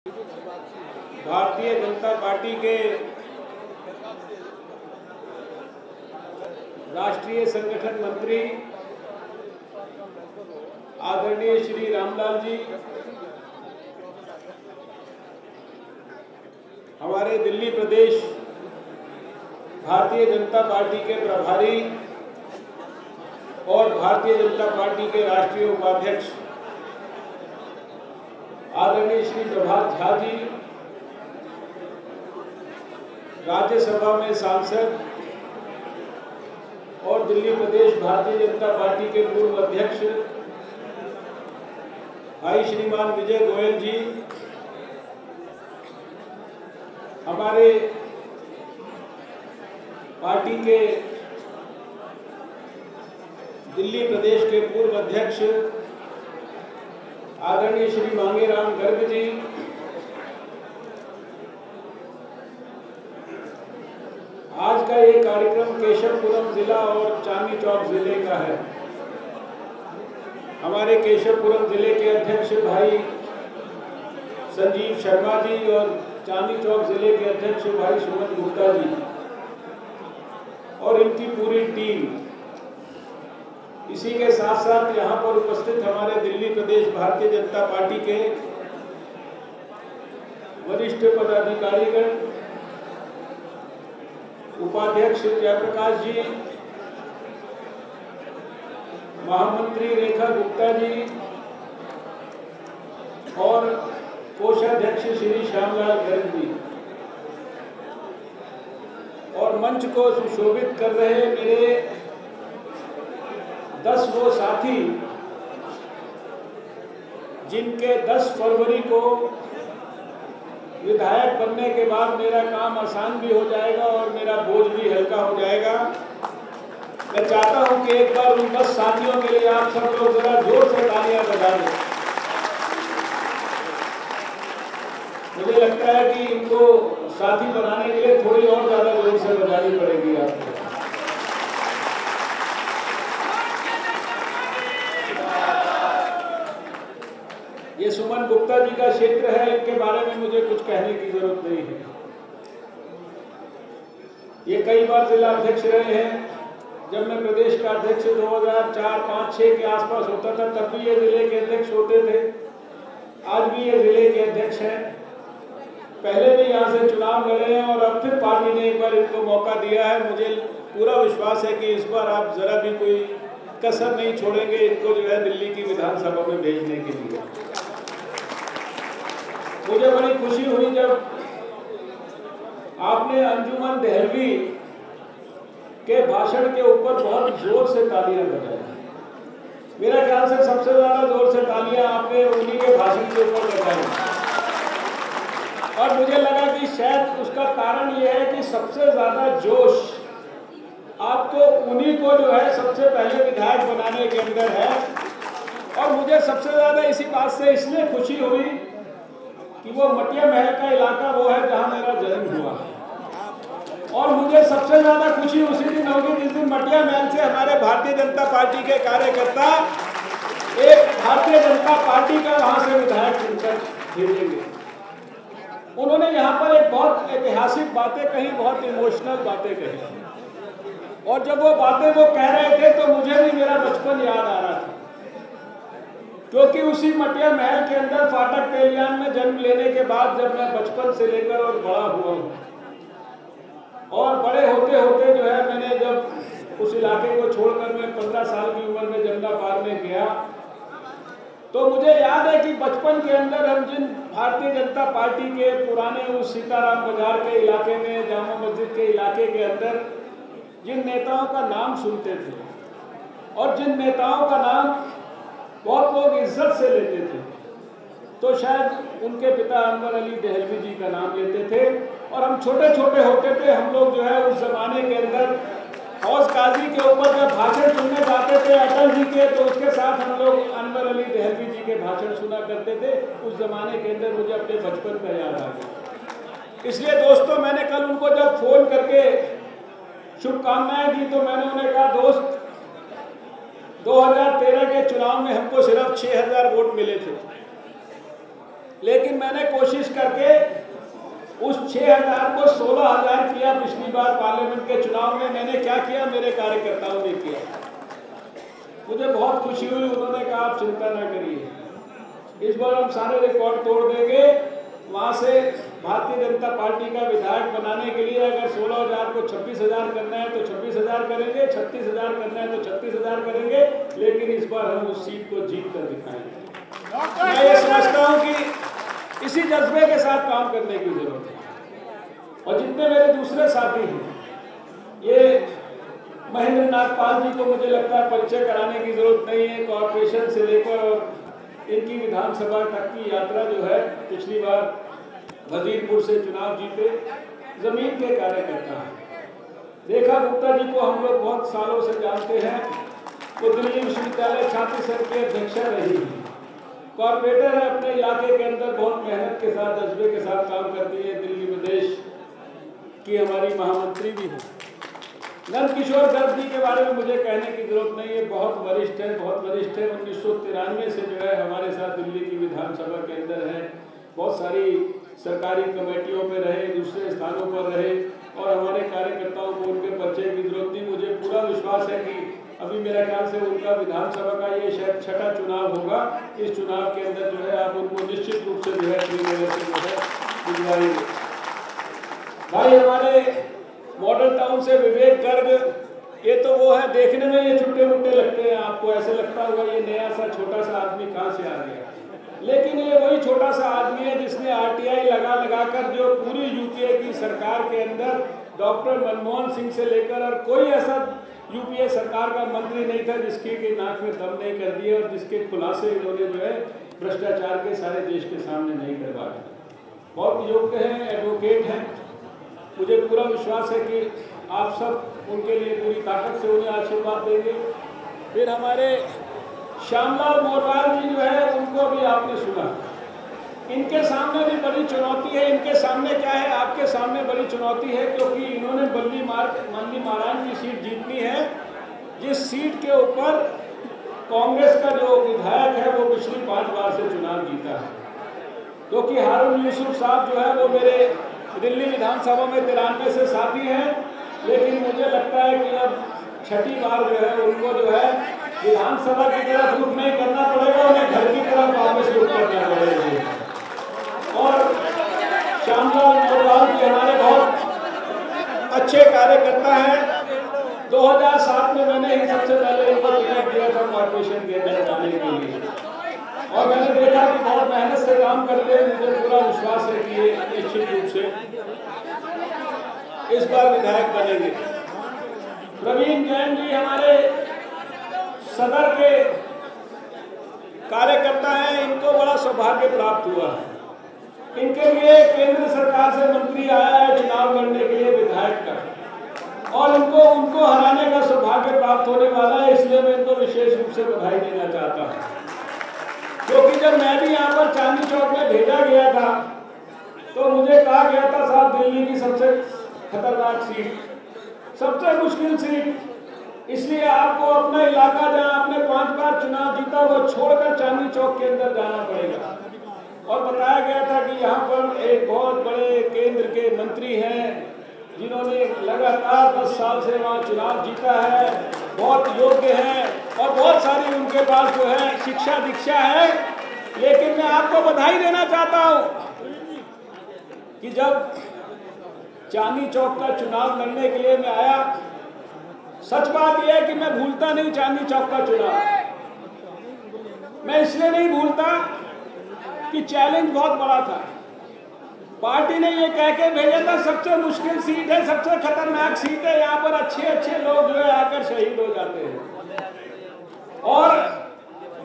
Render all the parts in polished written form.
Bharatiya Janata party के राष्ट्रीय संगठन मंत्री आदरणीय श्री रामलाल जी, हमारे दिल्ली प्रदेश भारतीय जनता पार्टी के प्रभारी और भारतीय जनता पार्टी के राष्ट्रीय उपाध्यक्ष आदरणीय श्री प्रभात झा जी, राज्यसभा में सांसद और दिल्ली प्रदेश भारतीय जनता पार्टी के पूर्व अध्यक्ष भाई श्रीमान विजय गोयल जी, हमारे पार्टी के दिल्ली प्रदेश के पूर्व अध्यक्ष आदरणीय श्री मांगेराम गर्ग जी, आज का ये कार्यक्रम केशवपुरम जिला और चांदनी चौक जिले का है। हमारे केशवपुरम जिले के अध्यक्ष भाई संजीव शर्मा जी और चांदनी चौक जिले के अध्यक्ष भाई सुमन गुप्ता जी और इनकी पूरी टीम, इसी के साथ साथ यहाँ पर उपस्थित हमारे दिल्ली प्रदेश भारतीय जनता पार्टी के वरिष्ठ पदाधिकारीगण, उपाध्यक्ष जयप्रकाश जी, महामंत्री रेखा गुप्ता जी और कोषाध्यक्ष श्री श्यामलाल गर्ग जी, और मंच को सुशोभित कर रहे मेरे 10 वो साथी जिनके 10 फरवरी को विधायक बनने के बाद मेरा काम आसान भी हो जाएगा और मेरा बोझ भी हल्का हो जाएगा। मैं चाहता हूं कि एक बार उन 10 साथियों के लिए आप सब लोग जरा जोर से तालियां बजा दें। मुझे लगता है कि इनको साथी बनाने के लिए थोड़ी और ज्यादा जोर से बजानी पड़ेगी आपको। ये सुमन गुप्ता जी का क्षेत्र है, इनके बारे में मुझे कुछ कहने की जरूरत नहीं है। ये कई बार जिला अध्यक्ष रहे हैं। जब मैं प्रदेश का अध्यक्ष 2004, 5, 6 के आसपास होता था तब भी ये जिले के अध्यक्ष होते थे। आज भी ये जिले के अध्यक्ष हैं। पहले भी यहाँ से चुनाव लड़े हैं और अब फिर पार्टी ने एक बार इनको मौका दिया है। मुझे पूरा विश्वास है कि इस बार आप जरा भी कोई कसर नहीं छोड़ेंगे इनको जो है दिल्ली की विधानसभा में भेजने के लिए। मुझे बड़ी खुशी हुई जब आपने अंजुमन देहलवी के भाषण के ऊपर बहुत जोर से तालियां बजाई। मेरा ख्याल से सबसे ज्यादा जोर से तालियां आपने उन्हीं के भाषण के ऊपर बजाई और मुझे लगा कि शायद उसका कारण यह है कि सबसे ज्यादा जोश आपको उन्हीं को जो है सबसे पहले विधायक बनाने के अंदर है। और मुझे सबसे ज्यादा इसी बात से इसलिए खुशी हुई कि वो मटिया महल का इलाका वो है जहां मेरा जन्म हुआ और मुझे सबसे ज्यादा खुशी उसी दिन होगी जिस दिन मटिया महल से हमारे भारतीय जनता पार्टी के कार्यकर्ता एक भारतीय जनता पार्टी का वहां से विधायक चुनकर भेजेंगे। उन्होंने यहाँ पर एक बहुत ऐतिहासिक बातें कही, बहुत इमोशनल बातें कही और जब वो बातें वो कह रहे थे तो मुझे भी मेरा बचपन याद आ रहा था, क्योंकि उसी मटिया महल के अंदर फाटक तेलियान में जन्म लेने के बाद जब मैं बचपन से लेकर और बड़ा हुआ हूँ और बड़े होते होते जो है मैंने जब उस इलाके को छोड़कर मैं 15 साल की उम्र में जमुना पार में गया तो मुझे याद है कि बचपन के अंदर हम जिन भारतीय जनता पार्टी के पुराने उस सीताराम बाजार के इलाके में, जामा मस्जिद के इलाके के अंदर जिन नेताओं का नाम सुनते थे और जिन नेताओं का नाम बहुत लोग इज्जत से लेते थे, तो शायद उनके पिता अनवर अली देहलवी जी का नाम लेते थे और हम छोटे छोटे होते थे। हम लोग जो है उस जमाने के अंदर हौज काजी के ऊपर जब भाषण सुनने जाते थे अटल जी के, तो उसके साथ हम लोग अनवर अली देहलवी जी के भाषण सुना करते थे। उस जमाने के अंदर मुझे अपने बचपन का याद आ गया। इसलिए दोस्तों, मैंने कल उनको जब फोन करके शुभकामनाएं दी तो मैंने उन्हें कहा, दोस्त 2013 के चुनाव में हमको सिर्फ 6000 वोट मिले थे लेकिन मैंने कोशिश करके उस 6,000 को 16,000 किया। पिछली बार पार्लियामेंट के चुनाव में मैंने क्या किया, मेरे कार्यकर्ताओं ने किया। मुझे बहुत खुशी हुई, उन्होंने कहा आप चिंता ना करिए, इस बार हम सारे रिकॉर्ड तोड़ देंगे। वहाँ से भारतीय जनता पार्टी का विधायक बनाने के लिए अगर 16,000 को 26,000 करना है तो 26,000 करेंगे, 36,000 करना है तो 36,000 करेंगे, लेकिन इस बार हम उस सीट को जीत कर दिखाएंगे। मैं ये समझता हूँ कि इसी जज्बे के साथ काम करने की जरूरत है। और जितने मेरे दूसरे साथी हैं, ये महेंद्र नाथ पाल जी को मुझे लगता है परिचय कराने की जरूरत नहीं है। कॉर्पोरेशन से लेकर और इनकी विधानसभा तक की यात्रा जो है, पिछली बार वजीरपुर से चुनाव जीते, जमीन के कार्यकर्ता हैं। रेखा गुप्ता जी को हम लोग बहुत सालों से जानते हैं, वो दिल्ली विश्वविद्यालय छात्र संघ की अध्यक्षा रही है, कॉर्पोरेटर है, अपने इलाके के अंदर बहुत मेहनत के साथ, जज्बे के साथ काम करती है, दिल्ली प्रदेश की हमारी महामंत्री भी है। नंद किशोर गर्ग जी के बारे में मुझे कहने की जरूरत नहीं है, बहुत वरिष्ठ है, बहुत वरिष्ठ है। 1993 से जो है हमारे साथ दिल्ली की विधानसभा के अंदर है, बहुत सारी सरकारी कमेटियों में रहे, दूसरे स्थानों पर रहे, और हमारे कार्यकर्ताओं को उनके परिचय की जरूरत नहीं। मुझे पूरा विश्वास है कि अभी मेरा ख्याल से उनका विधानसभा का ये शायद 6ठा चुनाव होगा। इस चुनाव के अंदर जो है आप उनको निश्चित रूप से जो है भिजवाएंगे। भाई हमारे मॉडल टाउन से विवेक गर्ग, ये तो वो है, देखने में ये छुट्टे मुट्टे लगते हैं, आपको ऐसे लगता होगा ये नया सा छोटा सा आदमी कहाँ से आ गया, लेकिन ये वही छोटा सा आदमी है जिसने आरटीआई लगा कर जो पूरी यूपीए की सरकार के अंदर डॉक्टर मनमोहन सिंह से लेकर और कोई ऐसा यूपीए सरकार का मंत्री नहीं था जिसकी की नाक में दम नहीं कर दिए, और जिसके खुलासे इन्होंने जो है भ्रष्टाचार के सारे देश के सामने नहीं करवाए। बहुत योग्य हैं, एडवोकेट हैं। मुझे पूरा विश्वास है कि आप सब उनके लिए पूरी ताकत से उन्हें आशीर्वाद देंगे। फिर हमारे श्यामलाल मोरवाल जी जो है, उनको भी आपने सुना, इनके सामने भी बड़ी चुनौती है। इनके सामने क्या है, आपके सामने बड़ी चुनौती है, क्योंकि इन्होंने बल्ली मारान की सीट जीतनी है, जिस सीट के ऊपर कांग्रेस का जो विधायक है वो पिछली 5 बार से चुनाव जीता है। क्योंकि हारून यूसुफ साहब जो है वो मेरे दिल्ली विधानसभा में 93 से साथी हैं, लेकिन मुझे लगता है कि अब 6ठी बार जो है उनको जो है विधानसभा की तरफ रुख नहीं करना पड़ेगा, उन्हें घर की तरफ वापस रुख करना पड़ेगा। और श्यामलाल मोरवाल जी हमारे बहुत अच्छे कार्यकर्ता हैं। 2007 में मैंने ही सबसे पहले इनको टिकट दिया था कॉर्पोरेशन के अंदर जाने के लिए, और मैंने देखा कि बहुत मेहनत से काम करते हैं। मुझे पूरा विश्वास है कि ये निश्चित रूप से इस बार विधायक बनेंगे। प्रवीण जैन जी हमारे सदर के कार्यकर्ता हैं, इनको बड़ा सौभाग्य प्राप्त हुआ है। इनके लिए केंद्र सरकार से मंत्री आया है चुनाव लड़ने के लिए विधायक का, और उनको हराने का सौभाग्य प्राप्त होने वाला है, इसलिए मैं इनको विशेष रूप से बधाई देना चाहता हूँ। क्योंकि जब मैं भी यहाँ पर चांदनी चौक में भेजा गया था तो मुझे कहा गया था साहब दिल्ली की सबसे खतरनाक सीट, सबसे मुश्किल सीट, इसलिए आपको अपना इलाका जहाँ आपने 5 बार चुनाव जीता वो छोड़कर चांदनी चौक के अंदर जाना पड़ेगा। और बताया गया था कि यहाँ पर एक बहुत बड़े केंद्र के मंत्री हैं जिन्होंने लगातार 10 साल से वहाँ चुनाव जीता है, बहुत योग्य हैं, और बहुत सारी उनके पास जो है शिक्षा दीक्षा है। लेकिन मैं आपको बधाई देना चाहता हूँ कि जब चांदनी चौक का चुनाव लड़ने के लिए मैं आया, सच बात यह है कि मैं भूलता नहीं चांदनी चौक का चुनाव। मैं इसलिए नहीं भूलता कि चैलेंज बहुत बड़ा था। पार्टी ने ये कह के भेजा था सबसे मुश्किल सीट है, सबसे खतरनाक सीट है, यहाँ पर अच्छे लोग जो है आकर शहीद हो जाते हैं। और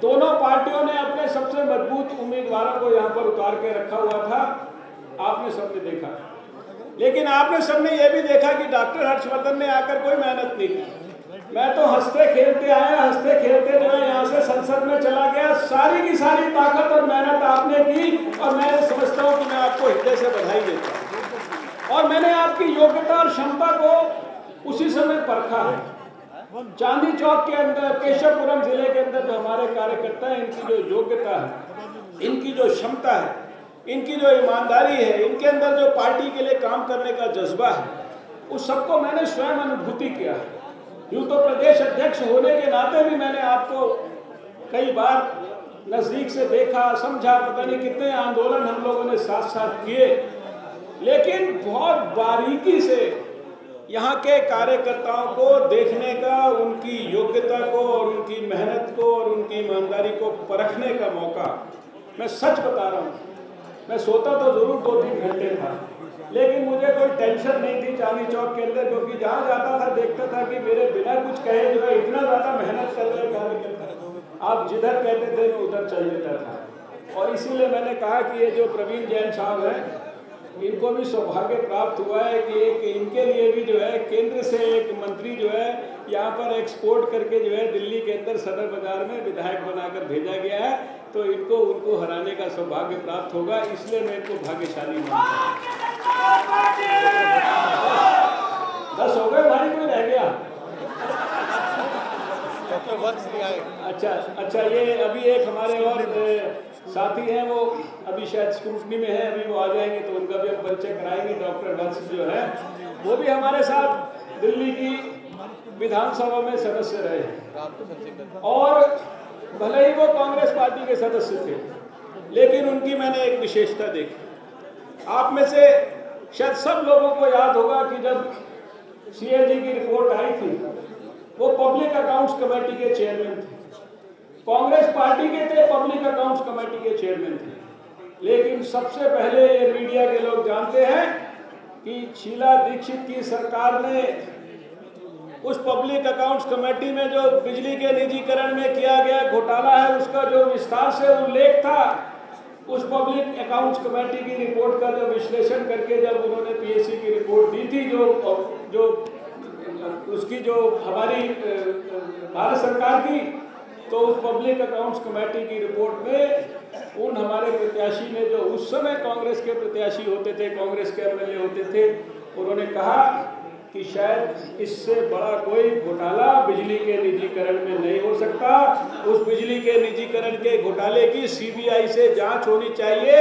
दोनों पार्टियों ने अपने सबसे मजबूत उम्मीदवारों को यहाँ पर उतार के रखा हुआ था, आपने सबने देखा। लेकिन आपने सबने ये भी देखा कि डॉक्टर हर्षवर्धन ने आकर कोई मेहनत नहीं की। मैं तो हंसते खेलते आया, हंसते खेलते जो है यहाँ से संसद में चला गया। सारी की सारी ताकत और मेहनत आपने की, और मैं समझता हूँ कि मैं आपको हृदय से बधाई देता हूँ। और मैंने आपकी योग्यता और क्षमता को उसी समय परखा है। चांदनी चौक के अंदर, केशवपुरम जिले के अंदर जो हमारे कार्यकर्ता हैं, इनकी जो योग्यता है, इनकी जो क्षमता है, इनकी जो ईमानदारी है, इनके अंदर जो पार्टी के लिए काम करने का जज्बा है, उस सबको मैंने स्वयं अनुभूति किया है। यूँ तो प्रदेश अध्यक्ष होने के नाते भी मैंने आपको कई बार नज़दीक से देखा, समझा, पता नहीं कितने आंदोलन हम लोगों ने साथ साथ किए, लेकिन बहुत बारीकी से यहाँ के कार्यकर्ताओं को देखने का, उनकी योग्यता को और उनकी मेहनत को और उनकी ईमानदारी को परखने का मौका, मैं सच बता रहा हूँ, मैं सोता तो ज़रूर 2-3 घंटे था, लेकिन मुझे कोई टेंशन नहीं थी चांदनी चौक के अंदर, क्योंकि जहाँ जाता था देखता था कि मेरे बिना कुछ कहे जो है इतना ज़्यादा मेहनत कर रहे कार्यकर्ता, आप जिधर कहते थे मैं उधर चल देता था। और इसीलिए मैंने कहा कि ये जो प्रवीण जैन साहब हैं, इनको भी सौभाग्य प्राप्त हुआ है कि एक इनके लिए भी जो है केंद्र से एक मंत्री जो है यहाँ पर एक्सपोर्ट करके जो है दिल्ली के अंदर सदर बाजार में विधायक बनाकर भेजा गया है, तो इनको उनको हराने का सौभाग्य प्राप्त होगा, इसलिए मैं इनको भाग्यशाली मानता हूँ। 10 हो गए भाई, कोई रह गया? अच्छा, ये अभी एक हमारे और साथी हैं, वो अभी शायद स्क्रूटनी में है, अभी वो आ जाएंगे तो उनका भी हम परिचय कराएंगे। डॉक्टर वत्स जो है वो भी हमारे साथ दिल्ली की विधानसभा में सदस्य रहे और भले ही वो कांग्रेस पार्टी के सदस्य थे, लेकिन उनकी मैंने एक विशेषता देखी। आप में से शायद सब लोगों को याद होगा कि जब CAG की रिपोर्ट आई थी, वो पब्लिक अकाउंट्स कमेटी के चेयरमैन थे, कांग्रेस पार्टी के थे, पब्लिक अकाउंट्स कमेटी के चेयरमैन थे। लेकिन सबसे पहले ये मीडिया के लोग जानते हैं कि शीला दीक्षित की सरकार ने उस पब्लिक अकाउंट्स कमेटी में जो बिजली के निजीकरण में किया गया घोटाला है, उसका जो विस्तार से उल्लेख था, उस पब्लिक अकाउंट्स कमेटी की रिपोर्ट का जब विश्लेषण करके जब उन्होंने PSC की रिपोर्ट दी थी, जो उसकी जो हमारी भारत सरकार की, तो उस पब्लिक अकाउंट्स कमेटी की रिपोर्ट में उन हमारे प्रत्याशी ने, जो उस समय कांग्रेस के प्रत्याशी होते थे, कांग्रेस के MLA होते थे, उन्होंने कहा कि शायद इससे बड़ा कोई घोटाला बिजली के निजीकरण में नहीं हो सकता, उस बिजली के निजीकरण के घोटाले की CBI से जांच होनी चाहिए।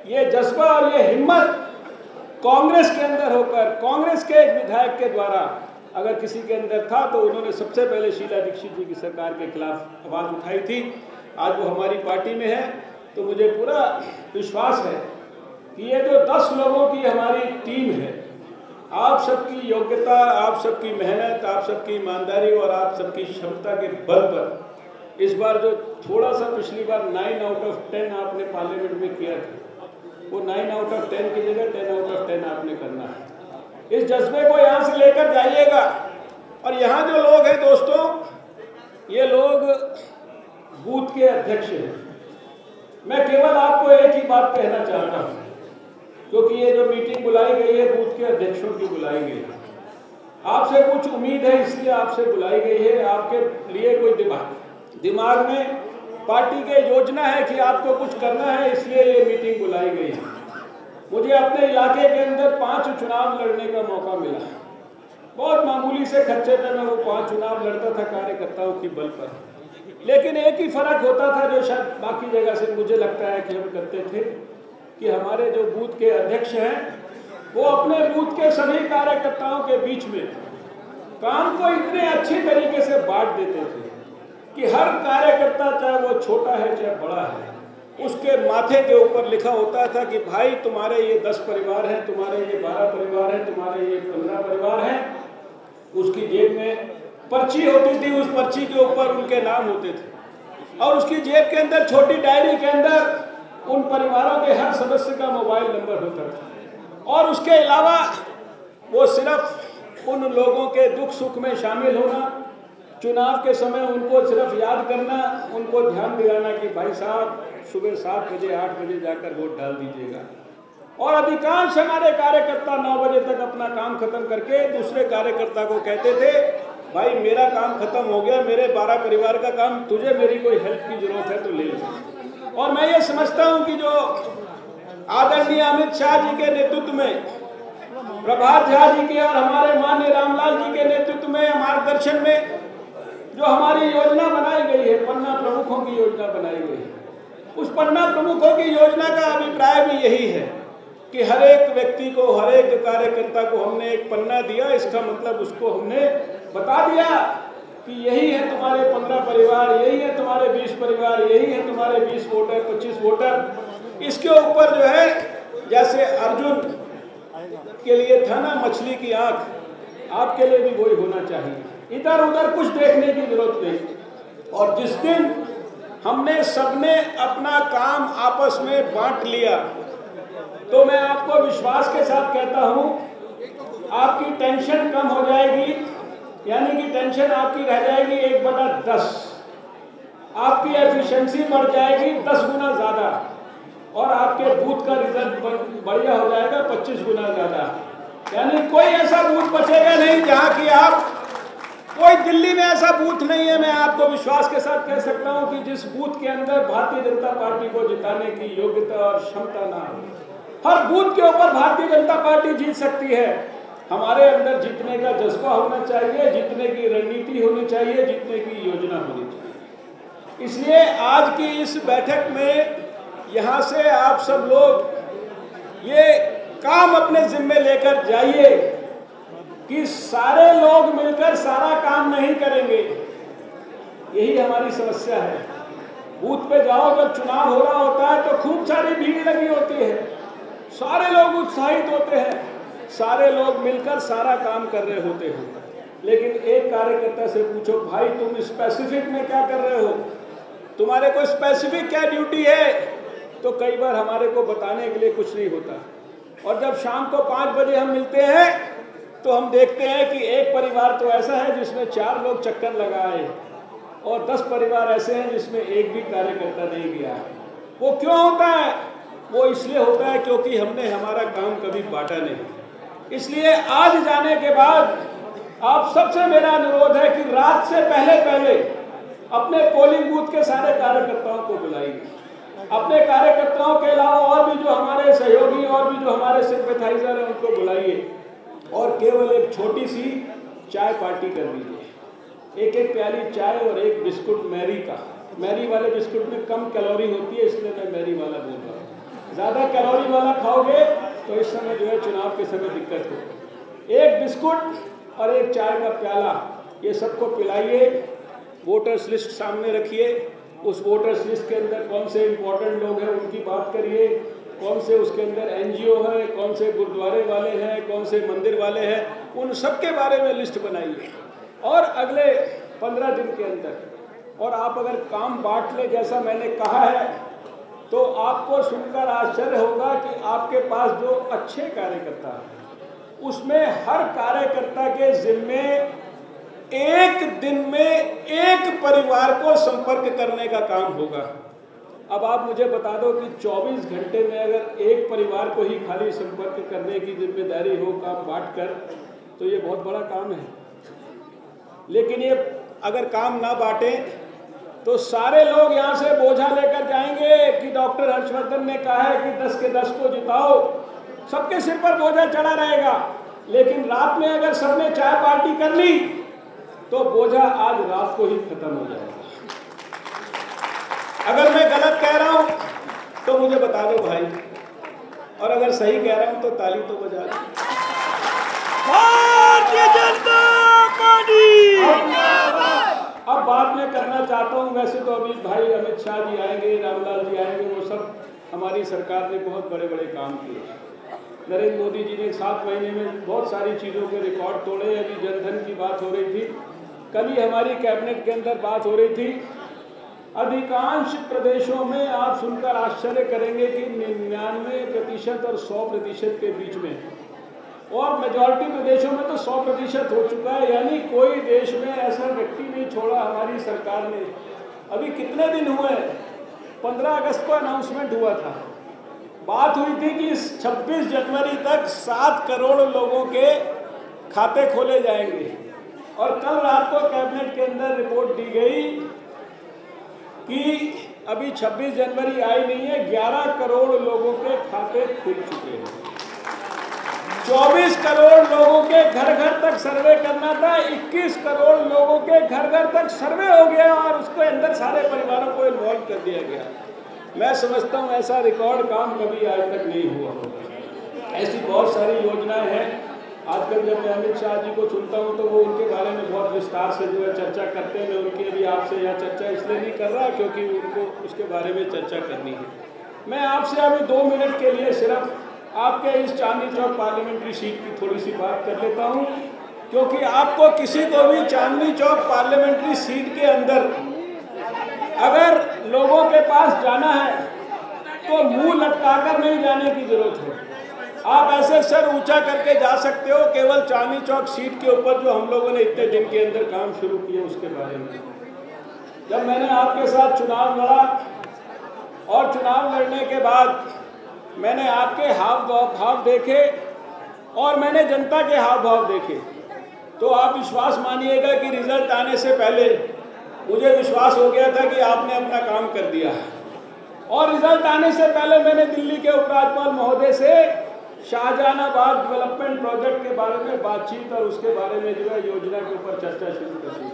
ये जज्बा और ये हिम्मत कांग्रेस के अंदर होकर, कांग्रेस के एक विधायक के द्वारा अगर किसी के अंदर था, तो उन्होंने सबसे पहले शीला दीक्षित जी की सरकार के खिलाफ आवाज़ उठाई थी। आज वो हमारी पार्टी में है, तो मुझे पूरा विश्वास है कि ये जो 10 लोगों की हमारी टीम है, आप सबकी योग्यता, आप सबकी मेहनत, आप सबकी ईमानदारी और आप सबकी क्षमता के बल पर इस बार जो थोड़ा सा पिछली बार 9 आउट ऑफ 10 आपने पार्लियामेंट में किया था, वो 9 आउट ऑफ 10 की जगह 10 आउट ऑफ 10 आपने करना है। इस जज्बे को यहाँ से लेकर जाइएगा। और यहाँ जो लोग हैं दोस्तों, ये लोग बूथ के अध्यक्ष हैं। मैं केवल आपको एक ही बात कहना चाहता हूँ, क्योंकि ये जो मीटिंग बुलाई गई है बूथ के अध्यक्षों की बुलाई गई है, आपसे कुछ उम्मीद है इसलिए आपसे बुलाई गई है। आपके लिए कोई दिमाग में पार्टी के योजना है कि आपको कुछ करना है, इसलिए ये मीटिंग बुलाई गई है। मुझे अपने इलाके के अंदर 5 चुनाव लड़ने का मौका मिला। बहुत मामूली से खर्चे पे मैं वो 5 चुनाव लड़ता था कार्यकर्ताओं की बल पर, लेकिन एक ही फर्क होता था जो शायद बाकी जगह से मुझे लगता है कि हम करते थे, कि हमारे जो बूथ के अध्यक्ष हैं वो अपने बूथ के सभी कार्यकर्ताओं के बीच में काम को इतने अच्छी तरीके से बांट देते थे कि हर कार्यकर्ता, चाहे वो छोटा है चाहे बड़ा है, उसके माथे के ऊपर लिखा होता था कि भाई तुम्हारे ये 10 परिवार हैं, तुम्हारे ये 12 परिवार हैं, तुम्हारे ये 15 परिवार हैं। उसकी जेब में पर्ची होती थी, उस पर्ची के ऊपर उनके नाम होते थे, और उसकी जेब के अंदर छोटी डायरी के अंदर उन परिवारों के हर सदस्य का मोबाइल नंबर होता था। और उसके अलावा वो सिर्फ उन लोगों के दुख सुख में शामिल होना, चुनाव के समय उनको सिर्फ याद करना, उनको ध्यान दिलाना कि भाई साहब सुबह 7 बजे 8 बजे जाकर वोट डाल दीजिएगा। और अधिकांश हमारे कार्यकर्ता 9 बजे तक अपना काम खत्म करके दूसरे कार्यकर्ता को कहते थे, भाई मेरा काम खत्म हो गया, मेरे 12 परिवार का काम, तुझे मेरी कोई हेल्प की जरूरत है तो ले लो। और मैं ये समझता हूँ कि जो आदरणीय अमित शाह जी के नेतृत्व में, प्रभात झा जी के और हमारे माननीय रामलाल जी के नेतृत्व में, मार्गदर्शन में जो हमारी योजना बनाई गई है, 15 प्रमुखों की योजना बनाई गई है, उस पन्ना प्रमुखों की योजना का अभिप्राय भी यही है कि हर एक व्यक्ति को, हर एक कार्यकर्ता को हमने एक पन्ना दिया। इसका मतलब उसको हमने बता दिया कि यही है तुम्हारे 15 परिवार, यही है तुम्हारे 20 परिवार, यही है तुम्हारे 20 वोटर, 25 वोटर। इसके ऊपर जो है, जैसे अर्जुन के लिए था ना मछली की आंख, आपके लिए भी वही होना चाहिए। इधर उधर कुछ देखने की जरूरत नहीं। और जिस दिन हमने सबने अपना काम आपस में बांट लिया, तो मैं आपको विश्वास के साथ कहता हूं, आपकी टेंशन कम हो जाएगी। यानी कि टेंशन आपकी रह जाएगी 1/10, आपकी एफिशिएंसी बढ़ जाएगी 10 गुना ज़्यादा, और आपके बूथ का रिजल्ट बढ़िया हो जाएगा 25 गुना ज़्यादा। यानी कोई ऐसा बूथ बचेगा नहीं जहाँ की आप, कोई दिल्ली में ऐसा बूथ नहीं है, मैं आपको विश्वास के साथ कह सकता हूँ, कि जिस बूथ के अंदर भारतीय जनता पार्टी को जिताने की योग्यता और क्षमता ना हो। हर बूथ के ऊपर भारतीय जनता पार्टी जीत सकती है। हमारे अंदर जीतने का जज्बा होना चाहिए, जीतने की रणनीति होनी चाहिए, जीतने की योजना होनी चाहिए। इसलिए आज की इस बैठक में यहाँ से आप सब लोग ये काम अपने जिम्मे लेकर जाइए कि सारे लोग मिलकर सारा काम नहीं करेंगे। यही हमारी समस्या है। बूथ पे जाओ, जब चुनाव हो रहा होता है तो खूब सारी भीड़ लगी होती है, सारे लोग उत्साहित होते हैं, सारे लोग मिलकर सारा काम कर रहे होते हैं। लेकिन एक कार्यकर्ता से पूछो, भाई तुम स्पेसिफिक में क्या कर रहे हो, तुम्हारे को स्पेसिफिक क्या ड्यूटी है, तो कई बार हमारे को बताने के लिए कुछ नहीं होता। और जब शाम को 5 बजे हम मिलते हैं तो हम देखते हैं कि एक परिवार तो ऐसा है जिसमें 4 लोग चक्कर लगाए, और 10 परिवार ऐसे हैं जिसमें एक भी कार्यकर्ता नहीं गया है। वो क्यों होता है? वो इसलिए होता है क्योंकि हमने हमारा काम कभी बांटा नहीं। इसलिए आज जाने के बाद आप सबसे मेरा अनुरोध है कि रात से पहले पहले अपने पोलिंग बूथ के सारे कार्यकर्ताओं को बुलाइए। अपने कार्यकर्ताओं के अलावा और भी जो हमारे सहयोगी और भी जो हमारे सिंपैथाइजर हैं उनको बुलाइए, और केवल एक छोटी सी चाय पार्टी कर दीजिए। एक प्याली चाय और एक बिस्कुट मैरी का। मैरी वाले बिस्कुट में कम कैलोरी होती है, इसलिए मैं मैरी वाला बोल रहा हूँ। ज़्यादा कैलोरी वाला खाओगे तो इस समय जो है चुनाव के समय दिक्कत हो। एक बिस्कुट और एक चाय का प्याला, ये सबको पिलाइए। वोटर्स लिस्ट सामने रखिए। उस वोटर्स लिस्ट के अंदर कौन से इम्पोर्टेंट लोग हैं उनकी बात करिए, कौन से उसके अंदर एनजीओ हैं, कौन से गुरुद्वारे वाले हैं, कौन से मंदिर वाले हैं, उन सब के बारे में लिस्ट बनाइए। और अगले 15 दिन के अंदर, और आप अगर काम बांट ले जैसा मैंने कहा है, तो आपको सुनकर आश्चर्य होगा कि आपके पास जो अच्छे कार्यकर्ता हैं उसमें हर कार्यकर्ता के जिम्मे एक दिन में एक परिवार को संपर्क करने का काम होगा। अब आप मुझे बता दो कि 24 घंटे में अगर एक परिवार को ही खाली संपर्क करने की जिम्मेदारी हो काम बांटकर, तो ये बहुत बड़ा काम है। लेकिन ये अगर काम ना बांटें तो सारे लोग यहाँ से बोझा लेकर जाएंगे कि डॉक्टर हर्षवर्धन ने कहा है कि 10 के 10 को जिताओ, सबके सिर पर बोझा चढ़ा रहेगा। लेकिन रात में अगर सबने चाय पार्टी कर ली तो बोझा आज रात को ही खत्म हो जाएगा। अगर मैं गलत कह रहा हूं तो मुझे बता दो भाई, और अगर सही कह रहा हूं तो ताली तो बजा दो। भारतीय जनता पार्टी। अब बात मैं करना चाहता हूं, वैसे तो अभी भाई अमित शाह जी आएंगे, रामलाल जी आएंगे, वो सब हमारी सरकार ने बहुत बड़े बड़े काम किए। नरेंद्र मोदी जी ने 7 महीने में बहुत सारी चीज़ों के रिकॉर्ड तोड़े। अभी जनधन की बात हो रही थी, कल ही हमारी कैबिनेट के अंदर बात हो रही थी। अधिकांश प्रदेशों में आप सुनकर आश्चर्य करेंगे कि 99% और 100% के बीच में, और मेजॉरिटी प्रदेशों में तो 100% हो चुका है। यानी कोई देश में ऐसा व्यक्ति नहीं छोड़ा हमारी सरकार ने। अभी कितने दिन हुए, 15 अगस्त को अनाउंसमेंट हुआ था, बात हुई थी कि 26 जनवरी तक 7 करोड़ लोगों के खाते खोले जाएंगे, और कल रात को कैबिनेट के अंदर रिपोर्ट दी गई कि अभी 26 जनवरी आई नहीं है, 11 करोड़ लोगों के खाते खुल चुके हैं। 24 करोड़ लोगों के घर घर तक सर्वे करना था, 21 करोड़ लोगों के घर घर तक सर्वे हो गया, और उसके अंदर सारे परिवारों को इन्वॉल्व कर दिया गया। मैं समझता हूँ ऐसा रिकॉर्ड काम कभी आज तक नहीं हुआ होगा। ऐसी बहुत सारी योजनाएं हैं। आजकल जब मैं अमित शाह जी को सुनता हूँ तो वो उनके बारे में बहुत विस्तार से जो है चर्चा करते हैं। मैं उनकी अभी आपसे यहाँ चर्चा इसलिए नहीं कर रहा क्योंकि उनको उसके बारे में चर्चा करनी है। मैं आपसे अभी 2 मिनट के लिए सिर्फ आपके इस चांदनी चौक पार्लियामेंट्री सीट की थोड़ी सी बात कर लेता हूँ, क्योंकि आपको किसी को भी चांदनी चौक पार्लियामेंट्री सीट के अंदर अगर लोगों के पास जाना है तो मुंह लटकाकर नहीं जाने की जरूरत है। आप ऐसे सर ऊंचा करके जा सकते हो केवल चांदनी चौक सीट के ऊपर जो हम लोगों ने इतने दिन के अंदर काम शुरू किए उसके बारे में। जब मैंने आपके साथ चुनाव लड़ा और चुनाव लड़ने के बाद मैंने आपके हाव भाव देखे और मैंने जनता के हाव भाव देखे, तो आप विश्वास मानिएगा कि रिजल्ट आने से पहले मुझे विश्वास हो गया था कि आपने अपना काम कर दिया है। और रिजल्ट आने से पहले मैंने दिल्ली के उपराज्यपाल महोदय से शाहजहानाबाद डेवलपमेंट प्रोजेक्ट के बारे में बातचीत और उसके बारे में जो है योजना के ऊपर चर्चा शुरू कर दी।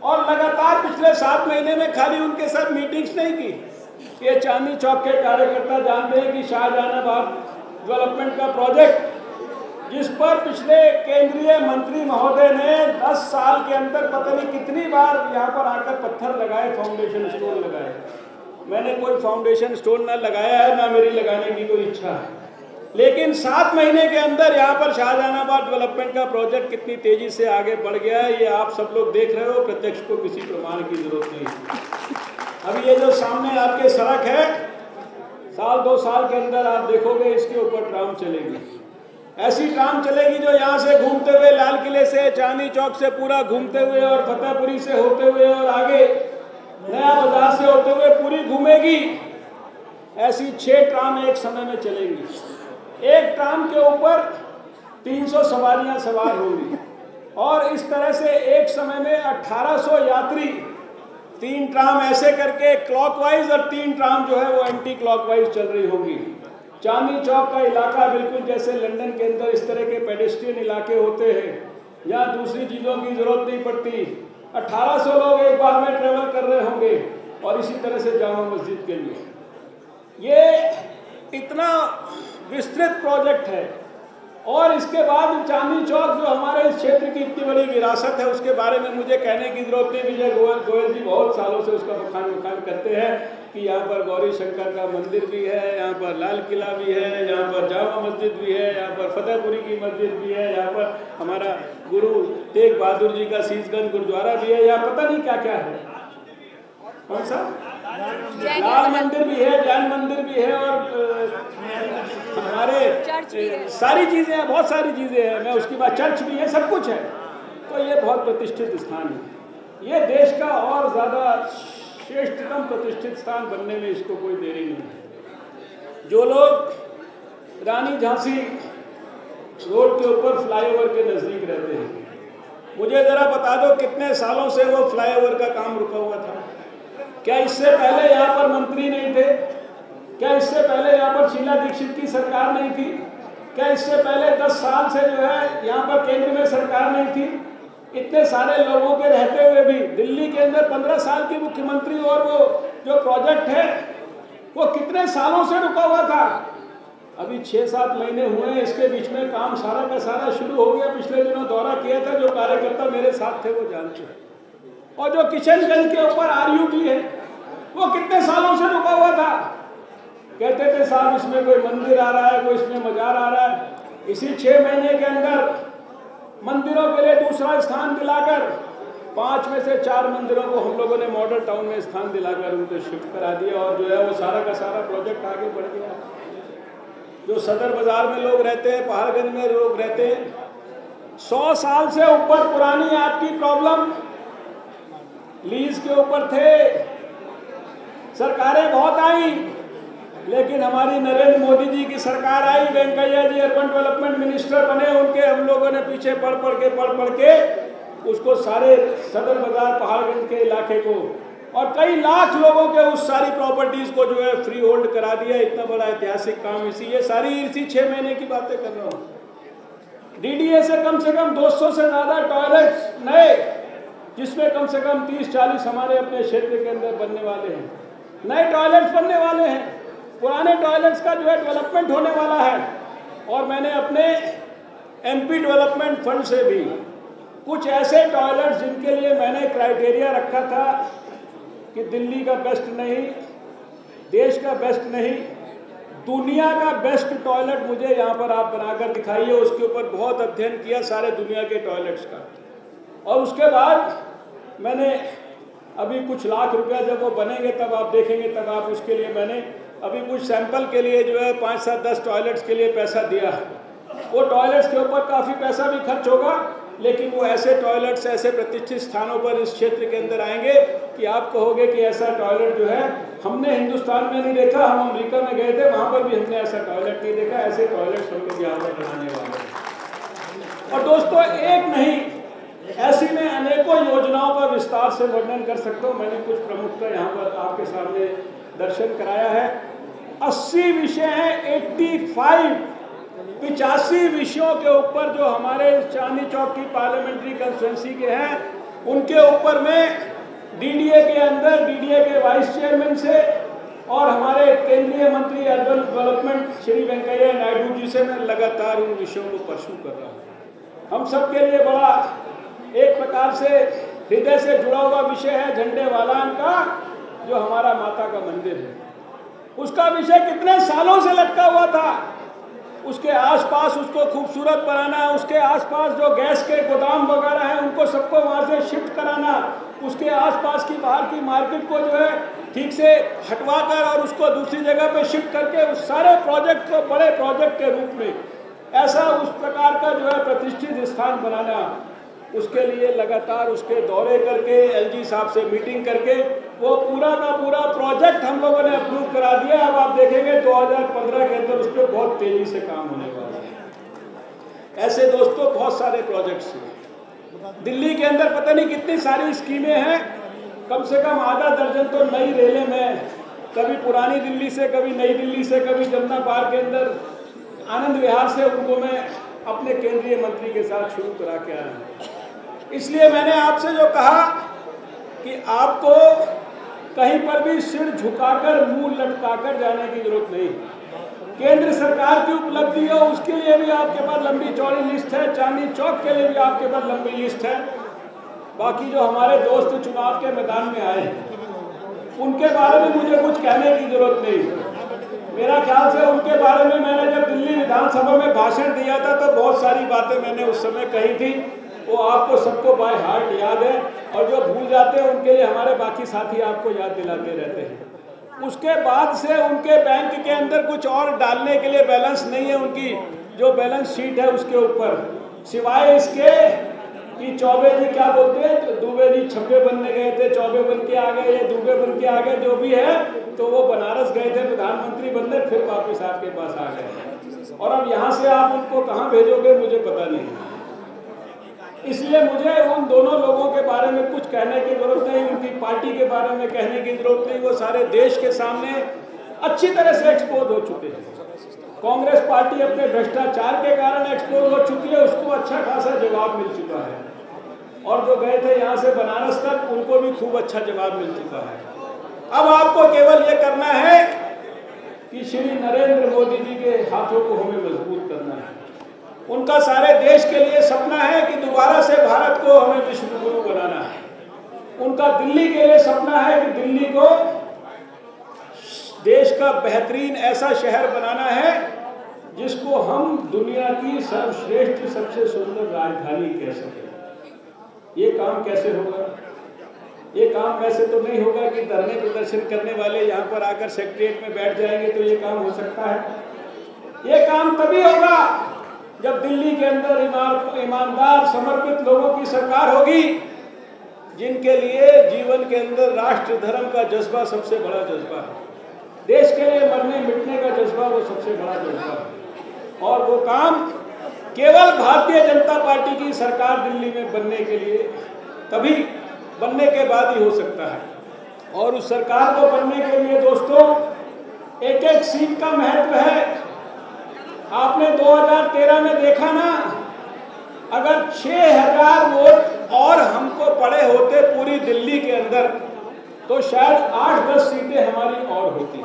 और लगातार पिछले 7 महीने में खाली उनके साथ मीटिंग्स नहीं की। ये चांदनी चौक के कार्यकर्ता जानते हैं कि शाहजहानाबाद डेवलपमेंट का प्रोजेक्ट जिस पर पिछले केंद्रीय मंत्री महोदय ने 10 साल के अंदर पता नहीं कितनी बार यहाँ पर आकर पत्थर लगाए, फाउंडेशन स्टोन लगाए। मैंने कोई फाउंडेशन स्टोन ना लगाया है, ना मेरी लगाने की कोई इच्छा है, लेकिन 7 महीने के अंदर यहाँ पर शाहजहानाबाद डेवलपमेंट का प्रोजेक्ट कितनी तेजी से आगे बढ़ गया है ये आप सब लोग देख रहे हो। प्रत्यक्ष को किसी प्रमाण की जरूरत नहीं। अभी ये जो सामने आपके सड़क है, 1-2 साल के अंदर आप देखोगे इसके ऊपर ट्राम चलेगी। ऐसी ट्राम चलेगी जो यहाँ से घूमते हुए लाल किले से, चांदनी चौक से पूरा घूमते हुए और फतेहपुरी से होते हुए और आगे नया बाजार से होते हुए पूरी घूमेगी। ऐसी 6 ट्राम एक समय में चलेंगी। एक ट्राम के ऊपर 300 सवारियां सवार होंगी और इस तरह से एक समय में 1800 यात्री 3 ट्राम ऐसे करके क्लॉकवाइज और 3 ट्राम जो है वो एंटी क्लॉकवाइज चल रही होगी। चांदनी चौक का इलाका बिल्कुल जैसे लंदन के अंदर इस तरह के पेडेस्ट्रियन इलाके होते हैं, यहाँ दूसरी चीज़ों की जरूरत नहीं पड़ती। 1800 लोग एक बार में ट्रेवल कर रहे होंगे और इसी तरह से जामा मस्जिद के लिए। ये इतना विस्तृत प्रोजेक्ट है। और इसके बाद चांदनी चौक जो हमारे इस क्षेत्र की इतनी बड़ी विरासत है उसके बारे में मुझे कहने की जरूरत नहीं। विजय गोयल जी बहुत सालों से उसका बखान करते हैं कि यहाँ पर गौरी शंकर का मंदिर भी है, यहाँ पर लाल किला भी है, यहाँ पर जामा मस्जिद भी है, यहाँ पर फतेहपुरी की मस्जिद भी है, यहाँ पर हमारा गुरु तेग बहादुर जी का शीशगंज गुरुद्वारा भी है, यहाँ पता नहीं क्या क्या है। कौन सा लाल मंदिर भी है, जैन मंदिर भी है और हमारे सारी चीज़ें हैं, बहुत सारी चीज़ें हैं। मैं उसके बाद चर्च भी है, सब कुछ है। तो ये बहुत प्रतिष्ठित स्थान है। ये देश का और ज़्यादा श्रेष्ठतम प्रतिष्ठित स्थान बनने में इसको कोई देरी नहीं है। जो लोग रानी झांसी रोड के ऊपर फ्लाईओवर के नज़दीक रहते हैं, मुझे ज़रा बता दो कितने सालों से वो फ्लाईओवर का काम रुका हुआ था? क्या इससे पहले यहाँ पर मंत्री नहीं थे? क्या इससे पहले यहाँ पर शीला दीक्षित की सरकार नहीं थी? क्या इससे पहले 10 साल से जो है यहाँ पर केंद्र में सरकार नहीं थी? इतने सारे लोगों के रहते हुए भी दिल्ली के अंदर 15 साल की मुख्यमंत्री और वो जो प्रोजेक्ट है वो कितने सालों से रुका हुआ था? अभी 6-7 महीने हुए हैं, इसके बीच में काम सारा का सारा शुरू हो गया। पिछले दिनों दौरा किया था, जो कार्यकर्ता मेरे साथ थे वो जानते हैं। और जो किशनगंज के ऊपर RUT है वो कितने सालों से रुका हुआ था? कहते थे साहब इसमें कोई मंदिर आ रहा है, कोई इसमें मजार आ रहा है। इसी 6 महीने के अंदर मंदिरों के लिए दूसरा स्थान दिलाकर 5 में से 4 मंदिरों को हम लोगों ने मॉडल टाउन में स्थान दिलाकर उनको शिफ्ट करा दिया और जो है वो सारा का सारा प्रोजेक्ट आगे बढ़ गया। जो सदर बाजार में लोग रहते हैं, पहाड़गंज में लोग रहते हैं, 100 साल से ऊपर पुरानी आपकी प्रॉब्लम लीज के ऊपर थे। सरकारें बहुत आई, लेकिन हमारी नरेंद्र मोदी जी की सरकार आई, वेंकैया जी अर्बन डेवलपमेंट मिनिस्टर बने, उनके हम लोगों ने पीछे पढ़ के उसको सारे सदर बाजार पहाड़गंज के इलाके को और कई लाख लोगों के उस सारी प्रॉपर्टीज को जो है फ्री होल्ड करा दिया। इतना बड़ा ऐतिहासिक काम ये सारी इसी 6 महीने की बातें कर रहा हूँ। DDA से कम 200 से ज़्यादा टॉयलेट्स नए, जिसमें कम से कम 30-40 हमारे अपने क्षेत्र के अंदर बनने वाले हैं। नए टॉयलेट्स बनने वाले हैं, पुराने टॉयलेट्स का जो है डेवलपमेंट होने वाला है। और मैंने अपने एमपी डेवलपमेंट फंड से भी कुछ ऐसे टॉयलेट्स जिनके लिए मैंने क्राइटेरिया रखा था कि दिल्ली का बेस्ट नहीं, देश का बेस्ट नहीं, दुनिया का बेस्ट टॉयलेट मुझे यहाँ पर आप बनाकर दिखाइए। उसके ऊपर बहुत अध्ययन किया सारे दुनिया के टॉयलेट्स का। और उसके बाद मैंने अभी कुछ लाख रुपया जब वो बनेंगे तब आप देखेंगे, तब आप उसके लिए मैंने अभी कुछ सैंपल के लिए जो है 5, 7, 10 टॉयलेट्स के लिए पैसा दिया है। वो टॉयलेट्स के ऊपर काफ़ी पैसा भी खर्च होगा, लेकिन वो ऐसे टॉयलेट्स ऐसे प्रतिष्ठित स्थानों पर इस क्षेत्र के अंदर आएंगे कि आप कहोगे कि ऐसा टॉयलेट जो है हमने हिंदुस्तान में नहीं देखा। हम अमेरिका में गए थे, वहाँ पर भी हमने ऐसा टॉयलेट नहीं देखा। ऐसे टॉयलेट्स हम लोग यहाँ पर बनाने वाले हैं। और दोस्तों, एक नहीं, ऐसी मैं अनेकों योजनाओं का विस्तार से वर्णन कर सकता हूँ। मैंने कुछ प्रमुखता यहाँ पर आपके सामने दर्शन कराया है। 80 विषय हैं, 85 विषयों के ऊपर जो हमारे चांदनी चौक की पार्लियामेंट्री कंस्टिट्यूंसी के हैं, उनके ऊपर में डीडीए के अंदर डीडीए के वाइस चेयरमैन से और हमारे केंद्रीय मंत्री अर्बन डेवलपमेंट श्री वेंकैया नायडू जी से मैं लगातार उन विषयों को परसू कर रहा हूँ। हम सब के लिए बड़ा एक प्रकार से हृदय से जुड़ा हुआ विषय है झंडे वालान का, जो हमारा माता का मंदिर है। उसका विषय कितने सालों से लटका हुआ था। उसके आसपास उसको खूबसूरत बनाना, उसके आसपास जो गैस के गोदाम वगैरह हैं उनको सबको वहाँ से शिफ्ट कराना, उसके आसपास की बाहर की मार्केट को जो है ठीक से हटवाकर और उसको दूसरी जगह पे शिफ्ट करके उस सारे प्रोजेक्ट को बड़े प्रोजेक्ट के रूप में ऐसा उस प्रकार का जो है प्रतिष्ठित स्थान बनाना, उसके लिए लगातार उसके दौरे करके एलजी साहब से मीटिंग करके वो पूरा का पूरा प्रोजेक्ट हम लोगों ने अप्रूव करा दिया। अब आप देखेंगे 2015 के अंदर उस पर बहुत तेजी से काम होने वाला है। ऐसे दोस्तों बहुत सारे प्रोजेक्ट्स हैं दिल्ली के अंदर, पता नहीं कितनी सारी स्कीमें हैं, कम से कम आधा दर्जन तो नई रेलें में, कभी पुरानी दिल्ली से, कभी नई दिल्ली से, कभी जमुना पार्क के अंदर आनंद विहार से, उनको मैं अपने केंद्रीय मंत्री के साथ शुरू करा के आया हूँ। इसलिए मैंने आपसे जो कहा कि आपको कहीं पर भी सिर झुकाकर मुंह लटकाकर जाने की जरूरत नहीं। केंद्र सरकार की उपलब्धि हो उसके लिए भी आपके पास लंबी चौड़ी लिस्ट है, चांदनी चौक के लिए भी आपके पास लंबी लिस्ट है। बाकी जो हमारे दोस्त चुनाव के मैदान में आए उनके बारे में मुझे कुछ कहने की जरूरत नहीं। मेरा ख्याल से उनके बारे में मैंने जब दिल्ली विधानसभा में भाषण दिया था तो बहुत सारी बातें मैंने उस समय कही थी, वो आपको सबको बाय हार्ट याद है। और जो भूल जाते हैं उनके लिए हमारे बाकी साथी आपको याद दिलाते रहते हैं। उसके बाद से उनके बैंक के अंदर कुछ और डालने के लिए बैलेंस नहीं है, उनकी जो बैलेंस शीट है उसके ऊपर, सिवाय इसके कि चौबे जी क्या बोलते हैं, तो दुबे जी छब्बे बनने गए थे, चौबे बन के आ गए, ये दुबे बन के आ गए, जो भी है, तो वो बनारस गए थे प्रधानमंत्री बनने, फिर वापस आपके पास आ गए। और अब यहाँ से आप उनको कहाँ भेजोगे मुझे पता नहीं। इसलिए मुझे उन दोनों लोगों के बारे में कुछ कहने की जरूरत नहीं, उनकी पार्टी के बारे में कहने की जरूरत नहीं। वो सारे देश के सामने अच्छी तरह से एक्सपोज हो चुके हैं। कांग्रेस पार्टी अपने भ्रष्टाचार के कारण एक्सपोज हो चुकी है, उसको अच्छा खासा जवाब मिल चुका है। और जो गए थे यहाँ से बनारस तक, उनको भी खूब अच्छा जवाब मिल चुका है। अब आपको केवल ये करना है कि श्री नरेंद्र मोदी जी के हाथों को हमें मजबूत करना है। उनका सारे देश के लिए सपना है कि दोबारा से भारत को हमें विश्व गुरु बनाना है। उनका दिल्ली के लिए सपना है कि दिल्ली को देश का बेहतरीन ऐसा शहर बनाना है जिसको हम दुनिया की सर्वश्रेष्ठ सबसे सुंदर राजधानी कह सकें। ये काम कैसे होगा? ये काम वैसे तो नहीं होगा कि धरने प्रदर्शन करने वाले यहाँ पर आकर सेक्रेटरिएट में बैठ जाएंगे तो ये काम हो सकता है। ये काम तभी होगा जब दिल्ली के अंदर ईमानदार समर्पित लोगों की सरकार होगी, जिनके लिए जीवन के अंदर राष्ट्र धर्म का जज्बा सबसे बड़ा जज्बा है, देश के लिए मरने मिटने का जज्बा वो सबसे बड़ा जज्बा है। और वो काम केवल भारतीय जनता पार्टी की सरकार दिल्ली में बनने के लिए, तभी बनने के बाद ही हो सकता है। और उस सरकार को बनने के लिए दोस्तों एक एक सीट का महत्व है। आपने 2013 में देखा ना, अगर 6000 वोट और हमको पड़े होते पूरी दिल्ली के अंदर तो शायद 8-10 सीटें हमारी और होती।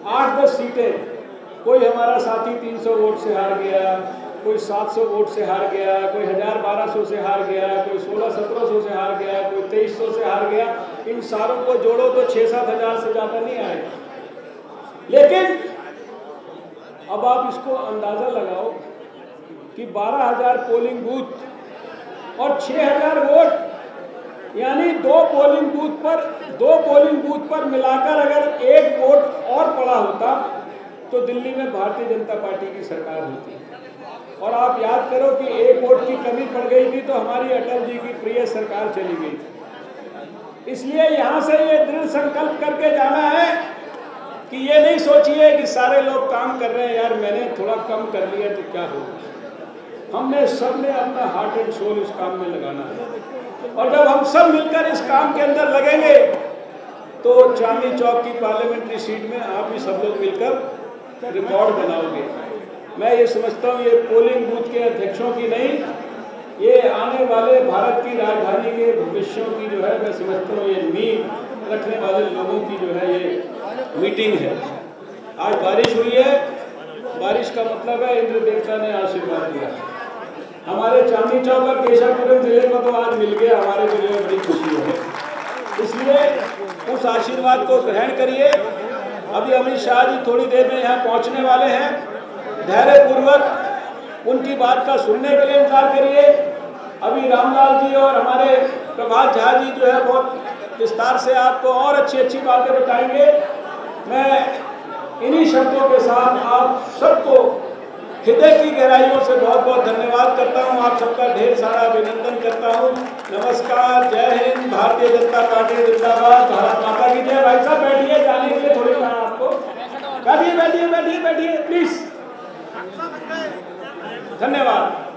8-10 सीटें, कोई हमारा साथी 300 वोट से हार गया, कोई 700 वोट से हार गया, कोई 1000-1200 से हार गया, कोई 1600-1700 से हार गया, कोई 2300 से हार गया। इन सारों को जोड़ो तो 6-7 हज़ार से ज़्यादा नहीं आएगा। लेकिन अब आप इसको अंदाज़ा लगाओ कि 12,000 पोलिंग बूथ और 6,000 वोट, यानी दो पोलिंग बूथ पर मिलाकर अगर एक वोट और पड़ा होता तो दिल्ली में भारतीय जनता पार्टी की सरकार होती। और आप याद करो कि एक वोट की कमी पड़ गई थी तो हमारी अटल जी की प्रिय सरकार चली गई थी। इसलिए यहाँ से ये दृढ़ संकल्प करके जाना है कि ये नहीं सोचिए कि सारे लोग काम कर रहे हैं, यार मैंने थोड़ा कम कर लिया तो क्या होगा। हमने सबने अपना हार्ट एंड सोल इस काम में लगाना है। और जब हम सब मिलकर इस काम के अंदर लगेंगे तो चांदनी चौक की पार्लियामेंट्री सीट में आप ही सब लोग मिलकर रिकॉर्ड बनाओगे। मैं ये समझता हूँ ये पोलिंग बूथ के अध्यक्षों की नहीं, ये आने वाले भारत की राजधानी के भविष्यों की जो है, मैं समझता हूँ ये नींव रखने वाले लोगों की जो है ये मीटिंग है। आज बारिश हुई है, बारिश का मतलब है इंद्र देवता ने आशीर्वाद दिया। हमारे चांदनी चौक और केशवपुरम जिले को तो आज मिल गया, हमारे जिले में बड़ी खुशी है। इसलिए उस आशीर्वाद को ग्रहण करिए। अभी अमित शाह जी थोड़ी देर में यहाँ पहुँचने वाले हैं, धैर्यपूर्वक उनकी बात का सुनने के लिए इंतजार करिए। अभी रामलाल जी और हमारे प्रभात झा जी जो है बहुत विस्तार से आपको और अच्छी बातें बताएंगे। मैं इन्हीं शब्दों के साथ आप सबको हृदय की गहराइयों से बहुत बहुत धन्यवाद करता हूं। आप सबका ढेर सारा अभिनंदन करता हूं। नमस्कार, जय हिंद, भारतीय जनता पार्टी जिंदाबाद, भारत माता की जय। भाई साहब बैठिए, जाने के लिए थोड़ी कहा आपको, बैठिए प्लीज। धन्यवाद।